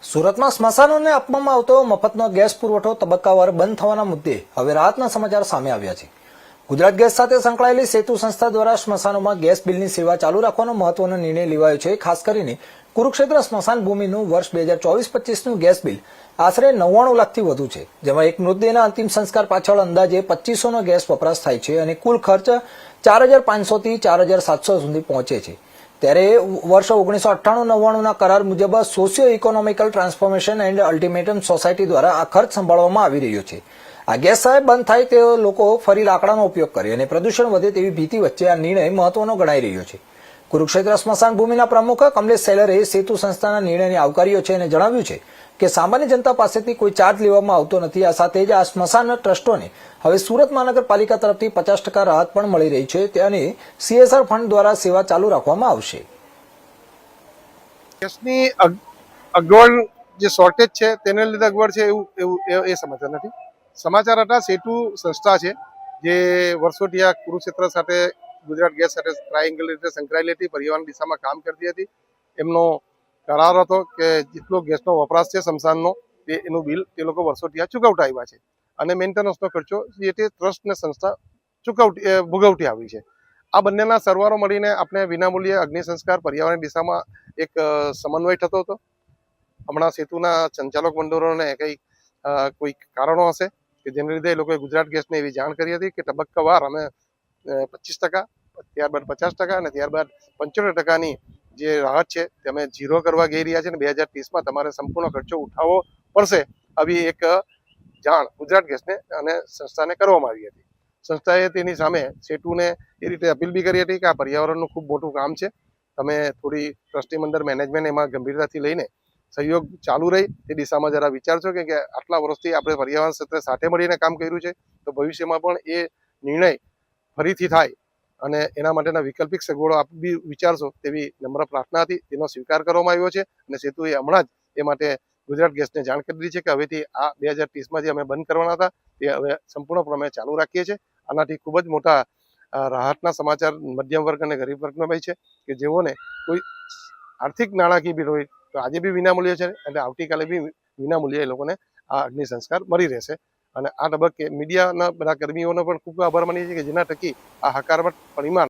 સુરતમાં સ્મશાનોને આપવામાં આવતો મફતનો ગેસ પુરવઠો તબક્કાવાર બંધ થવાના મુદ્દે હવે રાહતના સમાચાર સામે આવ્યા છે। ગુજરાત ગેસ સાથે સંકળાયેલી સેતુ સંસ્થા દ્વારા સ્મશાનોમાં ગેસ બિલની સેવા ચાલુ રાખવાનો મહત્વનો નિર્ણય લેવાયો છે। ખાસ કરીને કુરુક્ષેત્ર સ્મશાન ભૂમિનું વર્ષ 2024-25નું ગેસ બિલ આશરે 99 લાખથી વધુ છે, જેમાં એક મૃતદેહના અંતિમ સંસ્કાર પાછળ અંદાજે 2500નો ગેસ વપરાશ થાય છે અને કુલ ખર્ચ 4500 થી 4700 સુધી પહોંચે છે। ત્યારે વર્ષ 1998-99ના કરાર મુજબ socio economical transformation and ultimatum society દ્વારા આ ખર્ચ સંભાળવામાં આવી રહ્યો છે। આ ગેસ સાહેબ બંધ થાય તે લોકો ફરી લાકડાનો ઉપયોગ કરે અને પ્રદૂષણ વધે તેવી ભીતિ વચ્ચે આ નિર્ણય મહત્વનો ગણાઈ રહ્યો છે। કુરુક્ષેત્ર સ્મશાન ભૂમિના પ્રમુખ કમલેશ સેલરે સેતુ સંસ્થાના નિર્ણયને આવકાર્યો છે અને જણાવ્યું છે કે સામાન્ય જનતા પાસેથી કોઈ ચાર્જ લેવામાં આવતો નથી। આ સાથે જ આ સ્મશાન ટ્રસ્ટોને હવે સુરત મહાનગરપાલિકા તરફથી 50% રાહત પણ મળી રહી છે અને CSR ફંડ દ્વારા સેવા ચાલુ રાખવામાં આવશે। ગેસની અગવડ જે શોર્ટેજ છે તેને લીધે અગવડ છે એવું એ સમાચાર નથી। સમાચાર હતા સેતુ સંસ્થા છે જે વર્ષોથી આ કુરુક્ષેત્ર સાથે ગુજરાત ગેસ સાથે ટ્રાયેંગલ રીતે સંકળાયેલી હતી, પરિવહન દિશામાં કામ કરતી હતી। એમનો કરાર હતો કે જેટલો ગેસનો વપરાશ છે સ્મશાનનો એનું બિલ તે લોકો વર્ષોથી આ ચૂકવતા આવ્યા છે અને મેન્ટેનન્સનો ખર્ચો જે તે ટ્રસ્ટ ને સંસ્થા ભોગવતી આવી છે। આ બંનેના સરવાળો મળીને આપણે વિનામૂલ્યે અગ્નિ સંસ્કાર પર્યાવરણ દિશામાં એક સમન્વય થતો હતો। હમણાં સેતુના સંચાલક મંડળોને કોઈ કારણો હશે કે જેને લીધે એ લોકોએ ગુજરાત ગેસને એવી જાણ કરી હતી કે તબક્કાવાર અમે 25%, ત્યારબાદ 50% અને ત્યારબાદ 75%ની જે રાહત છે તે અમે 0 કરવા જઈ રહ્યા છે અને 2030માં તમારે સંપૂર્ણ ખર્ચો ઉઠાવવો પડશે આવી એક જાણ ગુજરાત ગેસને અને સંસ્થાને કરવામાં આવી હતી। સંસ્થાએ તેની સામે સેતુને એ રીતે અપીલ બી કરી હતી કે આ પર્યાવરણનું ખૂબ મોટું કામ છે, તમે થોડી ટ્રસ્ટી મંડળ મેનેજમેન્ટ એમાં ગંભીરતાથી લઈને સહયોગ ચાલુ રહી તે દિશામાં જરા વિચારશો કે આટલા વર્ષથી આપણે પર્યાવરણ ક્ષેત્રે સાથે મળીને કામ કર્યું છે તો ભવિષ્યમાં પણ એ નિર્ણય ફરીથી થાય અને એના માટેના વૈકલ્પિક સગવડો આપ બી વિચારશો તેવી નમ્ર પ્રાર્થના હતી। તેનો સ્વીકાર કરવામાં આવ્યો છે અને સેતુએ હમણાં જ એ માટે ગુજરાત ગેસને જાણ કરી દીધી છે કે હવેથી આ 2030માં જે અમે બંધ કરવાના હતા તે હવે સંપૂર્ણપણે ચાલુ રાખીએ છીએ। આનાથી ખૂબ જ મોટા રાહતના સમાચાર મધ્યમ વર્ગ અને ગરીબ વર્ગનો ભાઈ છે કે જેઓને કોઈ આર્થિક નાણાકીય બિલ હોય તો આજે બી વિનામૂલ્ય છે અને આવતીકાલે બી વિનામૂલ્યે એ લોકોને આ અગ્નિ સંસ્કાર મળી રહેશે। અને આ તબક્કે મીડિયાના બધા કર્મીઓનો પણ ખૂબ આભાર માનીએ છીએ કે જેના થકી આ હકારાત્મક પરિમાણ